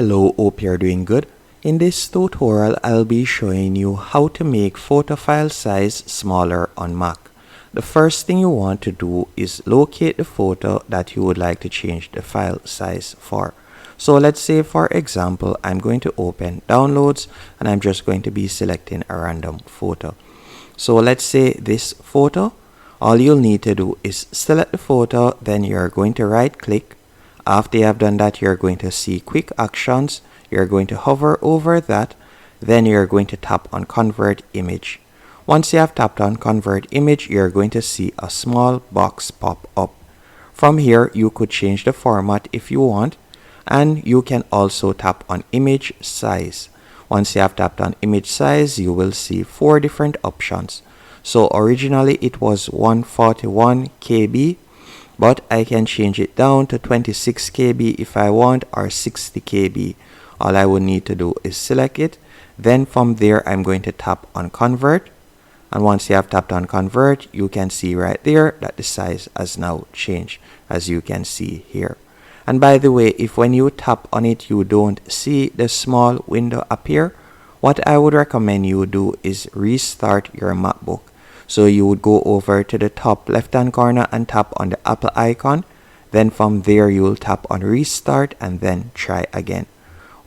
Hello, hope you're doing good. In this tutorial, I'll be showing you how to make photo file size smaller on Mac. The first thing you want to do is locate the photo that you would like to change the file size for. So let's say, for example, I'm going to open downloads and I'm just going to be selecting a random photo. So let's say this photo. All you'll need to do is select the photo, then you're going to right click. After you have done that, you're going to see quick actions. You're going to hover over that. Then you're going to tap on convert image. Once you have tapped on convert image, you're going to see a small box pop up. From here, you could change the format if you want, and you can also tap on image size. Once you have tapped on image size, you will see 4 different options. So originally it was 141 KB, but I can change it down to 26 KB if I want, or 60 KB. All I would need to do is select it. Then from there, I'm going to tap on convert. And once you have tapped on convert, you can see right there that the size has now changed, as you can see here. And by the way, if when you tap on it, you don't see the small window appear, what I would recommend you do is restart your MacBook. So you would go over to the top left hand corner and tap on the Apple icon. Then from there, you will tap on restart and then try again.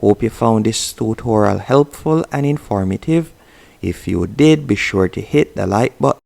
Hope you found this tutorial helpful and informative. If you did, be sure to hit the like button